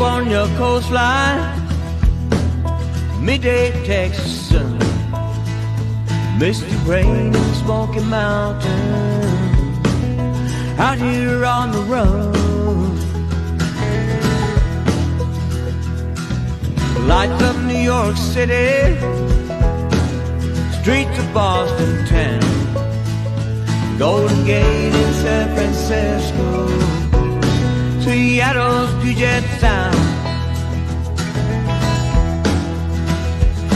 California coastline, midday Texas sun, misty rain in Smoky Mountain, out here on the run. Lights of New York City, streets of Boston town, Golden Gate in San Francisco, Seattle's Puget Sound.